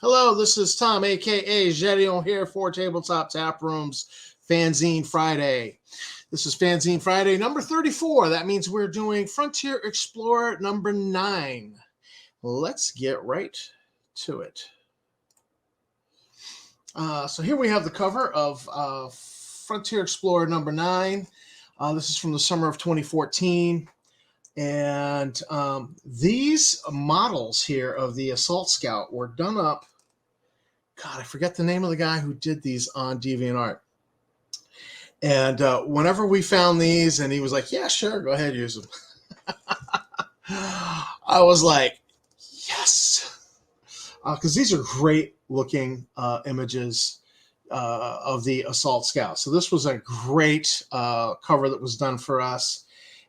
Hello, this is Tom, aka Jedion, here for Tabletop Tap Room's Fanzine Friday. This is Fanzine Friday number 34. That means we're doing Frontier Explorer number 9. Let's get right to it. So here we have the cover of Frontier Explorer number 9. This is from the summer of 2014. And these models here of the Assault Scout were done up. God, I forget the name of the guy who did these on DeviantArt. And whenever we found these, and he was like, yeah, sure, go ahead, use them. I was like, yes. Because these are great looking images of the Assault Scout. So this was a great cover that was done for us.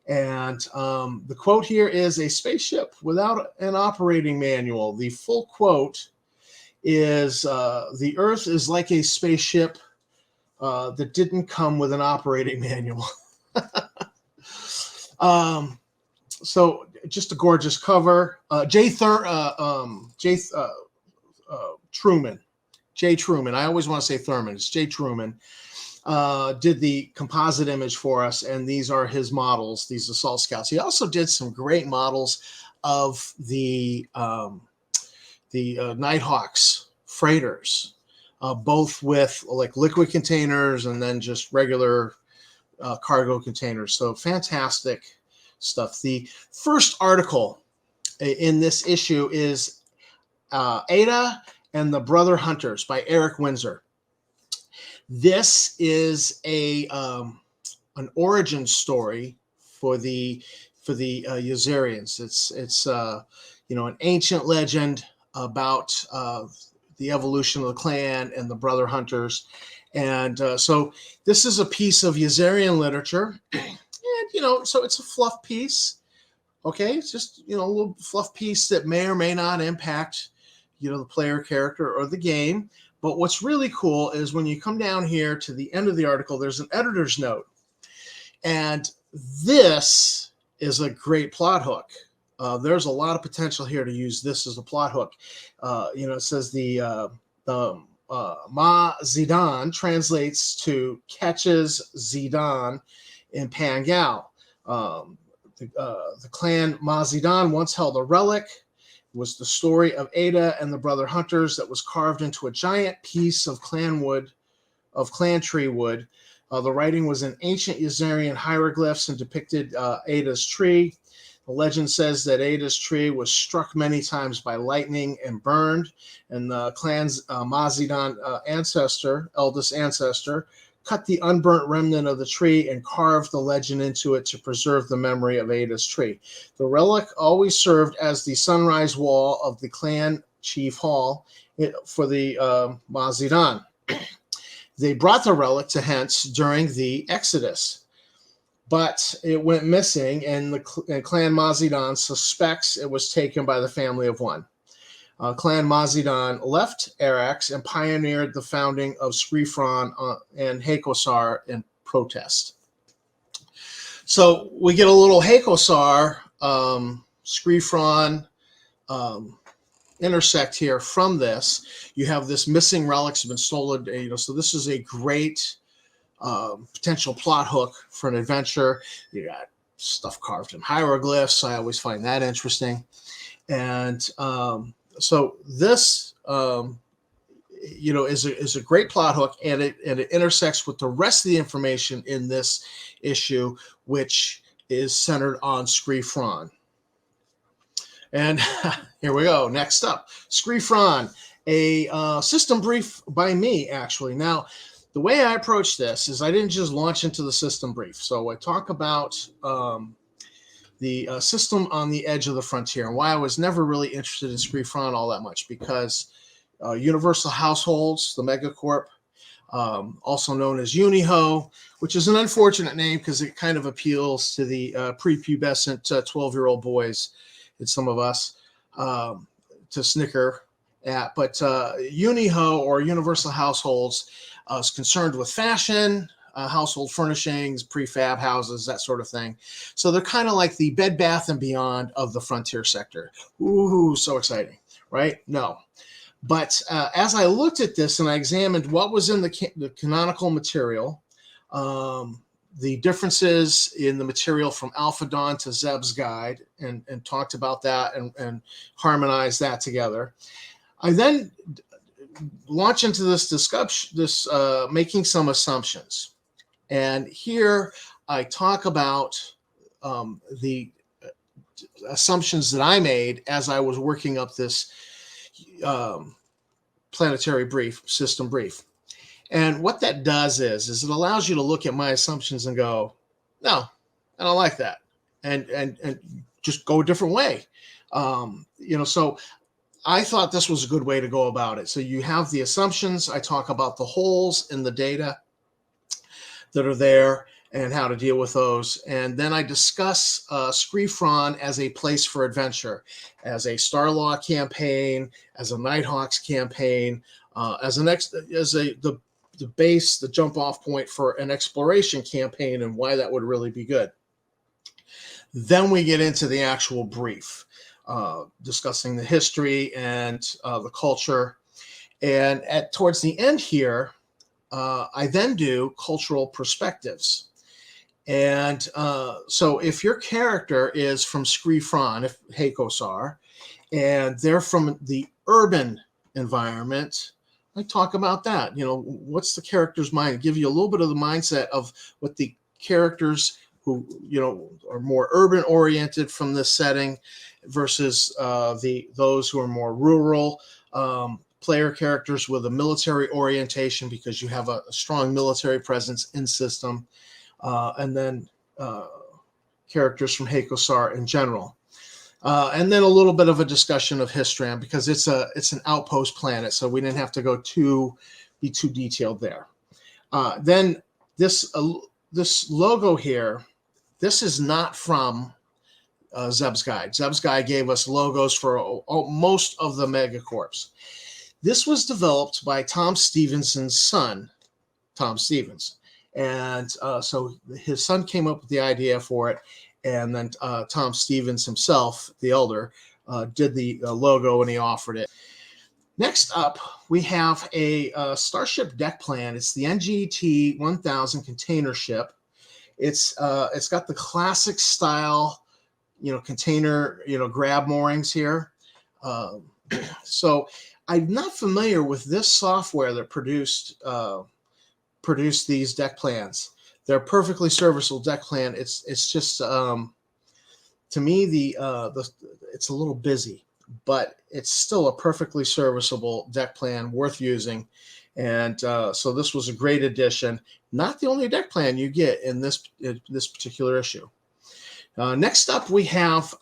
And the quote here is, a spaceship without an operating manual. The full quote is, the Earth is like a spaceship that didn't come with an operating manual. So just a gorgeous cover. J. Truman. J. Truman. I always want to say Thurman. It's J. Truman. Did the composite image for us, and these are his models, these Assault Scouts. He also did some great models of the Nighthawks freighters, both with like liquid containers and then just regular cargo containers. So fantastic stuff. The first article in this issue is Ada and the Brother Hunters by Eric Windsor. This is an origin story for the Yazarians. It's an ancient legend about the evolution of the clan and the Brother Hunters, and so this is a piece of Yazarian literature, and so it's a fluff piece. Okay, it's just a little fluff piece that may or may not impact the player character or the game. But what's really cool is when you come down here to the end of the article, there's an editor's note. And this is a great plot hook. There's a lot of potential here to use this as a plot hook. It says the Ma Zidan translates to catches Zidan in Pangal. The clan Ma Zidan once held a relic. Was the story of Ada and the Brother Hunters that was carved into a giant piece of clan tree wood. The writing was in ancient Yazarian hieroglyphs and depicted Ada's tree. The legend says that Ada's tree was struck many times by lightning and burned, and the clan's Mazidan eldest ancestor, cut the unburnt remnant of the tree and carved the legend into it to preserve the memory of Ada's tree. The relic always served as the sunrise wall of the clan chief hall for the Mazidan. They brought the relic to Hence during the Exodus, but it went missing, and the clan Mazidan suspects it was taken by the family of one. Clan Mazidan left Arax and pioneered the founding of Skrifron and Hakosar in protest. So we get a little Hakosar, Skrifron intersect here from this. You have this missing relics have been stolen. So this is a great potential plot hook for an adventure. You got stuff carved in hieroglyphs. I always find that interesting. And so this, is a great plot hook, and it intersects with the rest of the information in this issue, which is centered on Skrifron. And here we go. Next up, Skrifron, a system brief by me, actually. Now, the way I approach this is I didn't just launch into the system brief. So I talk about the system on the edge of the frontier, and why I was never really interested in Skrifron all that much, because Universal Households, the megacorp, also known as Uniho, which is an unfortunate name because it kind of appeals to the prepubescent 12-year-old boys and some of us to snicker at. But Uniho, or Universal Households, is concerned with fashion, household furnishings, prefab houses, that sort of thing. So they're kind of like the Bed Bath & Beyond of the frontier sector. Ooh, so exciting, right? No. But as I looked at this and I examined what was in the canonical material, the differences in the material from Alpha Dawn to Zeb's Guide, and talked about that and harmonized that together, I then launch into this discussion, making some assumptions. And here I talk about the assumptions that I made as I was working up this planetary brief, system brief. And what that does is it allows you to look at my assumptions and go, no, I don't like that, and just go a different way. So I thought this was a good way to go about it. So you have the assumptions. I talk about the holes in the data that are there and how to deal with those. And then I discuss Screefron as a place for adventure, as a Starlaw campaign, as a Nighthawks campaign, the base, the jump off point for an exploration campaign, and why that would really be good. Then we get into the actual brief, discussing the history and the culture. And towards the end here, I then do cultural perspectives. And so if your character is from Screefron, if Hakosar, and they're from the urban environment, I talk about that. What's the character's mind? Give you a little bit of the mindset of what the characters who, are more urban oriented from this setting versus those who are more rural, player characters with a military orientation, because you have a strong military presence in system. And then characters from Hakosar in general. And then a little bit of a discussion of Histram, because it's an outpost planet, so we didn't have to be too detailed there. Then this logo here, this is not from Zeb's Guide. Zeb's Guide gave us logos for most of the megacorps. This was developed by Tom Stevenson's son, Tom Stevens. And so his son came up with the idea for it. And then Tom Stevens himself, the elder, did the logo, and he offered it. Next up, we have a Starship deck plan. It's the NGT 1000 container ship. It's got the classic style, container, grab moorings here. So I'm not familiar with this software that produced these deck plans. They're perfectly serviceable deck plan. It's just to me it's a little busy, but it's still a perfectly serviceable deck plan worth using. And so this was a great addition. Not the only deck plan you get in this particular issue. Next up, we have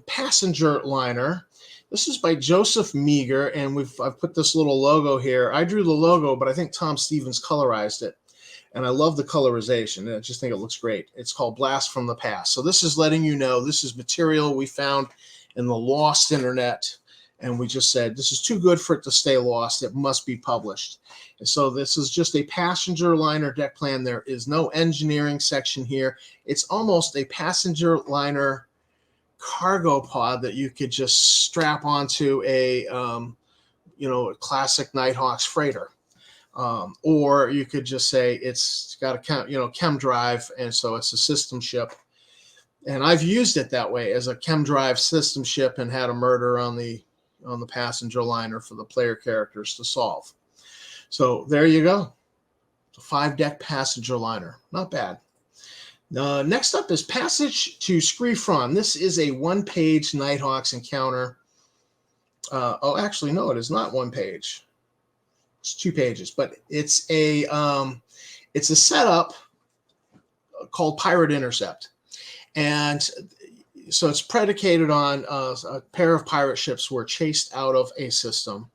Passenger Liner. This is by Joseph Meager, and I've put this little logo here. I drew the logo, but I think Tom Stevens colorized it. And I love the colorization. I just think it looks great. It's called Blast from the Past. So this is letting you know this is material we found in the lost internet. And we just said, this is too good for it to stay lost. It must be published. And so this is just a passenger liner deck plan. There is no engineering section here. It's almost a passenger liner cargo pod that you could just strap onto a classic Nighthawks freighter. Or you could just say it's got a chem drive, and so it's a system ship. And I've used it that way as a chem drive system ship, and had a murder on the passenger liner for the player characters to solve. So there you go. It's a 5-deck passenger liner. Not bad. Next up is Passage to Screefron. This is a 1-page Nighthawks encounter. Actually, no, it is not 1 page. It's 2 pages, but it's a setup called Pirate Intercept. And so it's predicated on a pair of pirate ships were chased out of a system.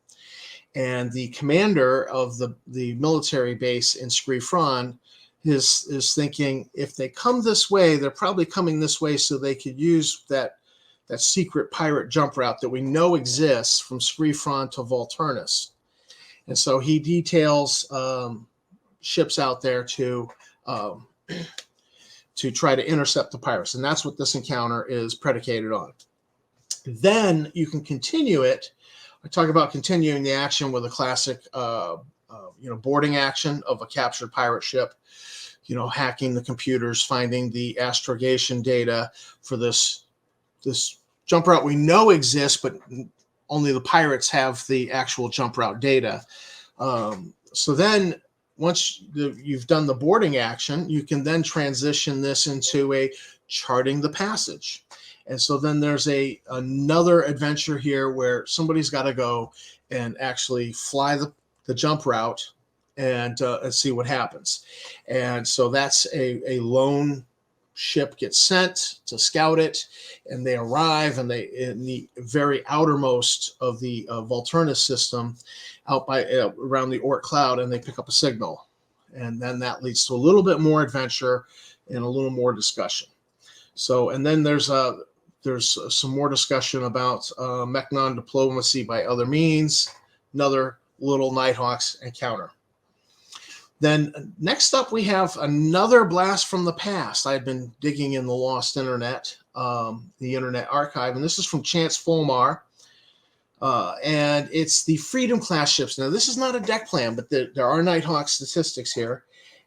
And the commander of the military base in Screefron is thinking, if they come this way, they're probably coming this way so they could use that secret pirate jump route that we know exists from Screefron to Volturnus. And so he details ships out there to try to intercept the pirates. And that's what this encounter is predicated on. Then you can continue it. I talk about continuing the action with a classic, boarding action of a captured pirate ship. Hacking the computers, finding the astrogation data for this jump route we know exists, but only the pirates have the actual jump route data. So then once you've done the boarding action, you can then transition this into a charting the passage. And so then there's another adventure here where somebody's got to go and actually fly the jump route and see what happens. And so that's a lone ship gets sent to scout it, and they arrive, and they in the very outermost of the Volturnus system, out by around the Oort cloud, and they pick up a signal, and then that leads to a little bit more adventure and a little more discussion. So, and then there's some more discussion about mech non-diplomacy by other means, another little Nighthawks encounter. Then next up, we have another blast from the past. I've been digging in the lost internet, the Internet Archive, and this is from Chance Fulmar, and it's the Freedom class ships. Now, this is not a deck plan, but there are Nighthawk statistics here,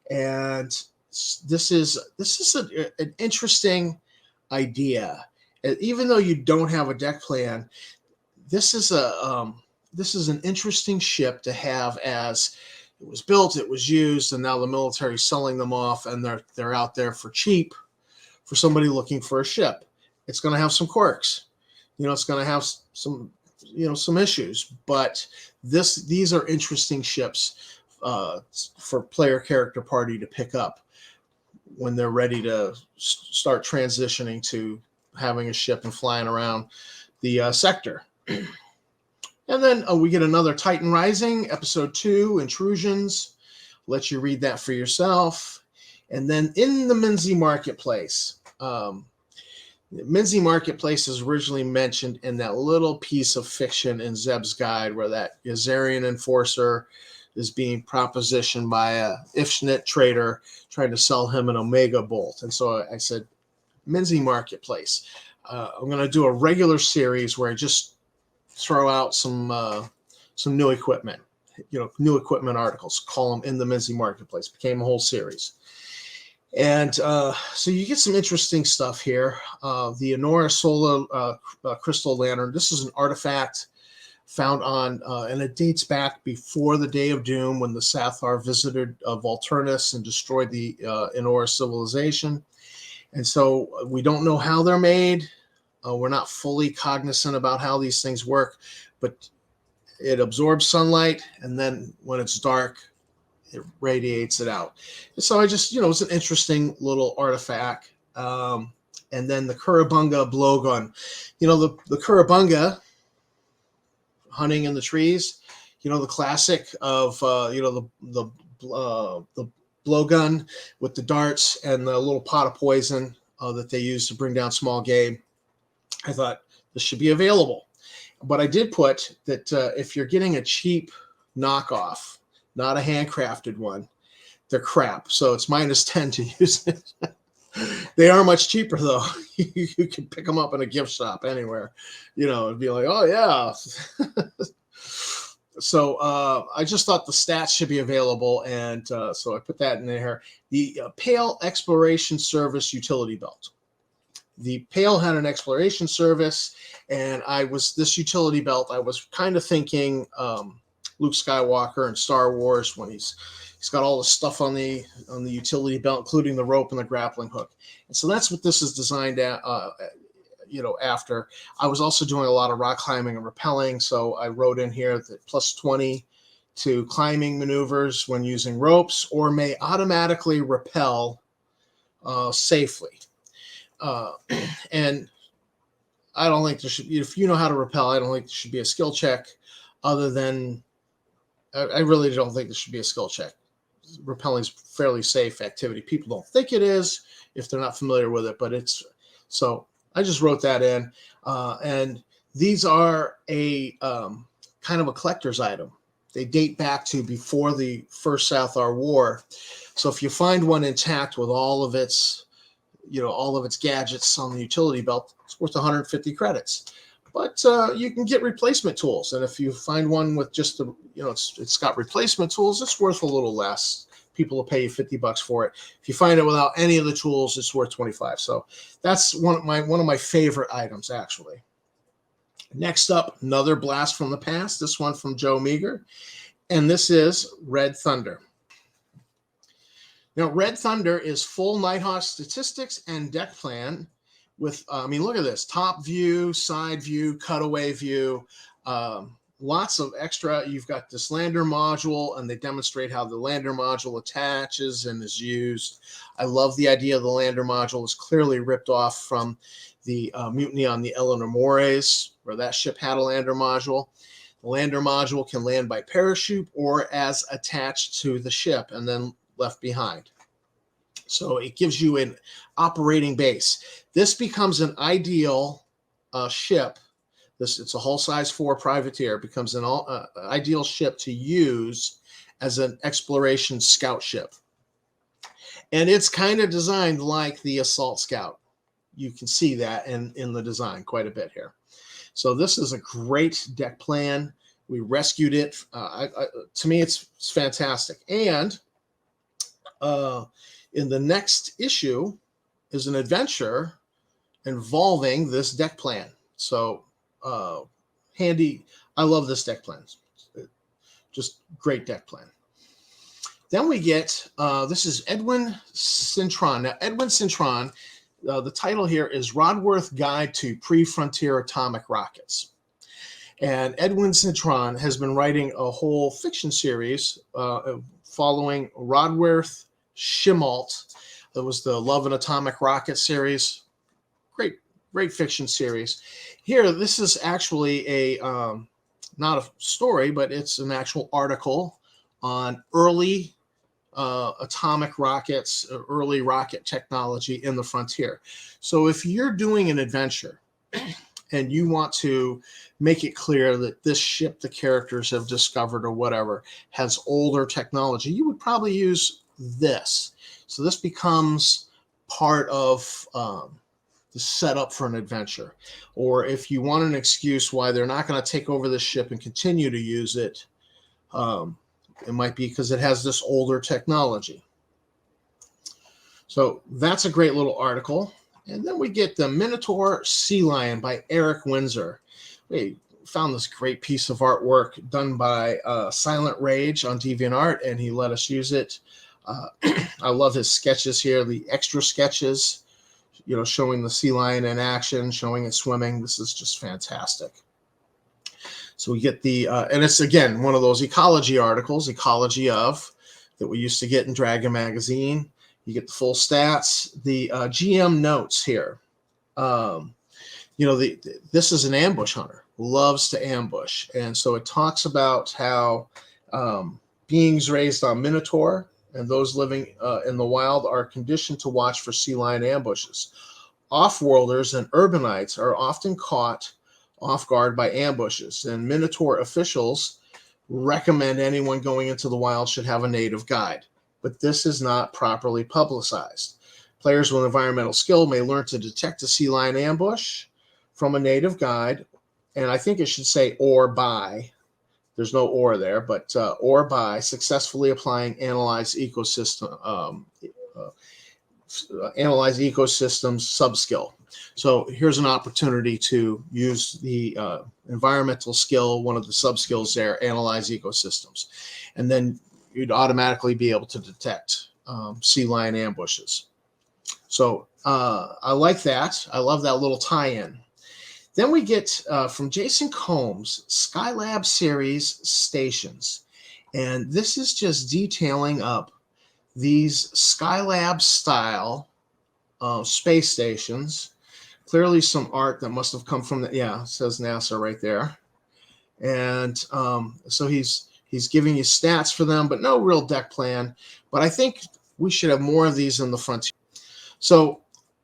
and this is an interesting idea. Even though you don't have a deck plan, this is an interesting ship to have as. It was built, it was used, and now the military's selling them off, and they're out there for cheap for somebody looking for a ship. It's going to have some quirks. It's going to have some issues, but these are interesting ships for player character party to pick up when they're ready to start transitioning to having a ship and flying around the sector. And then we get another Titan Rising, Episode 2, Intrusions. Let you read that for yourself. And then in the Minzy Marketplace. The Minzy Marketplace is originally mentioned in that little piece of fiction in Zeb's Guide where that Yazarian enforcer is being propositioned by a Ifshnit trader trying to sell him an Omega Bolt. And so I said, Minzy Marketplace. I'm going to do a regular series where I just throw out some new equipment, new equipment articles, call them in the Minzy Marketplace. Became a whole series. And so you get some interesting stuff here. The Honora Solar Crystal Lantern. This is an artifact found on, and it dates back before the Day of Doom when the Sathar visited Volturnus and destroyed the Honora civilization. And so we don't know how they're made. We're not fully cognizant about how these things work, but it absorbs sunlight, and then when it's dark, it radiates it out. And so I just, it's an interesting little artifact. And then the Curabunga blowgun. The Curabunga, hunting in the trees, the classic of, the blowgun with the darts and the little pot of poison that they use to bring down small game. I thought this should be available. But I did put that if you're getting a cheap knockoff, not a handcrafted one, they're crap. So it's -10 to use it. They are much cheaper, though. You can pick them up in a gift shop anywhere. It'd be like, oh, yeah. So I just thought the stats should be available, and so I put that in there. The Pale Exploration Service Utility Belt. The Pale had an exploration service, and this utility belt, I was kind of thinking Luke Skywalker and Star Wars when he's got all the stuff on the utility belt, including the rope and the grappling hook. And so that's what this is designed at, after. I was also doing a lot of rock climbing and rappelling, so I wrote in here that +20 to climbing maneuvers when using ropes, or may automatically rappel safely. And I don't think there should, if you know how to rappel, I don't think there should be a skill check other than, I really don't think there should be a skill check. Rappelling is fairly safe activity. People don't think it is if they're not familiar with it, but it's, so I just wrote that in. And these are a kind of a collector's item. They date back to before the first Sathar War. So if you find one intact with all of its gadgets on the utility belt, it's worth 150 credits. but you can get replacement tools. And if you find one with just the, it's got replacement tools, it's worth a little less. People will pay you $50 for it. If you find it without any of the tools, it's worth 25. So that's one of my favorite items, actually. Next up, another blast from the past. This one from Joe Meager, and this is Red Thunder. Now, Red Thunder is full Nighthawk statistics and deck plan with, look at this, top view, side view, cutaway view, lots of extra. You've got this lander module, and they demonstrate how the lander module attaches and is used. I love the idea of the lander module. It's clearly ripped off from the mutiny on the Eleanor Mores, where that ship had a lander module. The lander module can land by parachute or as attached to the ship and then left behind. So it gives you an operating base. This becomes an ideal ship. It's a hull size 4 privateer. It becomes an ideal ship to use as an exploration scout ship. And it's kind of designed like the Assault Scout. You can see that in the design quite a bit here. So this is a great deck plan. We rescued it. To me, it's fantastic. And in the next issue is an adventure involving this deck plan. So handy. I love this deck plan. Just great deck plan. Then we get, this is Edwin Cintron. Now, Edwin Cintron, the title here is Rodworth Guide to Pre-Frontier Atomic Rockets. And Edwin Cintron has been writing a whole fiction series following Rodworth Schimalt. That was the Love and Atomic Rocket series. Great fiction series. Here, this is actually a not a story, but it's an actual article on early atomic rockets, early rocket technology in the frontier. So if you're doing an adventure and you want to make it clear that this ship the characters have discovered or whatever has older technology, you would probably use this. So this becomes part of the setup for an adventure. Or if you want an excuse why they're not going to take over this ship and continue to use it, it might be because it has this older technology. So that's a great little article. And then we get the Minotaur Sea Lion by Eric Windsor. We found this great piece of artwork done by Silent Rage on DeviantArt, and he let us use it. I love his sketches here, the extra sketches, showing the sea lion in action, showing it swimming. This is just fantastic. So we get the, and it's again, one of those ecology articles, ecology of, that we used to get in Dragon Magazine. You get the full stats, the GM notes here. This is an ambush hunter, loves to ambush. And so it talks about how beings raised on Minotaur and those living in the wild are conditioned to watch for sea lion ambushes. Off-worlders and urbanites are often caught off guard by ambushes, and Minotaur officials recommend anyone going into the wild should have a native guide. But this is not properly publicized. Players with environmental skill may learn to detect a sea lion ambush from a native guide, and I think it should say or by. There's no or there, but or by successfully applying analyze ecosystems sub-skill. So here's an opportunity to use the environmental skill, one of the sub-skills there, analyze ecosystems. And then you'd automatically be able to detect sea lion ambushes. So I like that. I love that little tie-in. Then we get from Jason Combs, Skylab series stations. And this is just detailing up these Skylab style space stations. Clearly some art that must have come from it says NASA right there. And so he's giving you stats for them, but no real deck plan. But I think we should have more of these in the frontier. So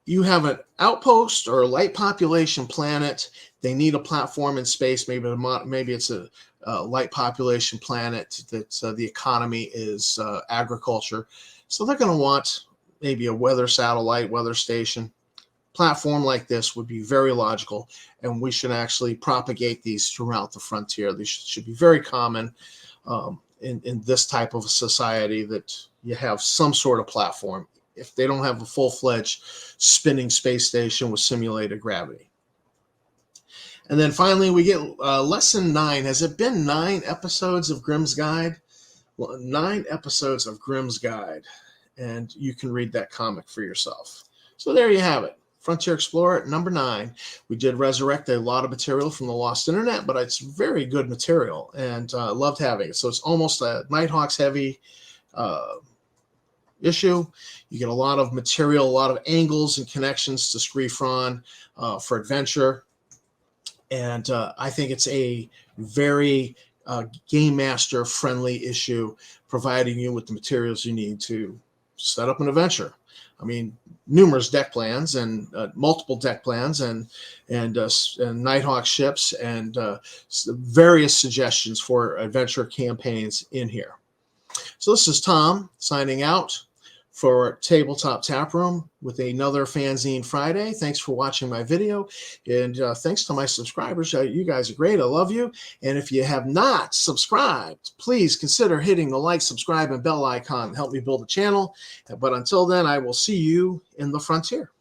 you have an outpost or a light population planet. They need a platform in space. Maybe it's a light population planet that the economy is agriculture. So they're going to want maybe a weather satellite, weather station. platform like this would be very logical, and we should actually propagate these throughout the frontier. These should be very common in this type of a society, that you have some sort of platform, if they don't have a full-fledged spinning space station with simulated gravity. And then finally, we get lesson 9. Has it been 9 episodes of Grimm's Guide? Well, 9 episodes of Grimm's Guide, and you can read that comic for yourself. So there you have it. Frontier Explorer number 9. We did resurrect a lot of material from the lost internet, but it's very good material, and loved having it. So it's almost a Nighthawks heavy issue. You get a lot of material, a lot of angles and connections to Screefron for adventure. And I think it's a very Game Master friendly issue, providing you with the materials you need to set up an adventure. I mean, numerous deck plans and multiple deck plans and Nighthawk ships and various suggestions for adventure campaigns in here. So this is Tom signing out for Tabletop Taproom with another Fanzine Friday. Thanks for watching my video, and thanks to my subscribers. You guys are great. I love you. And if you have not subscribed, please consider hitting the like, subscribe, and bell icon. Help me build the channel. But until then, I will see you in the frontier.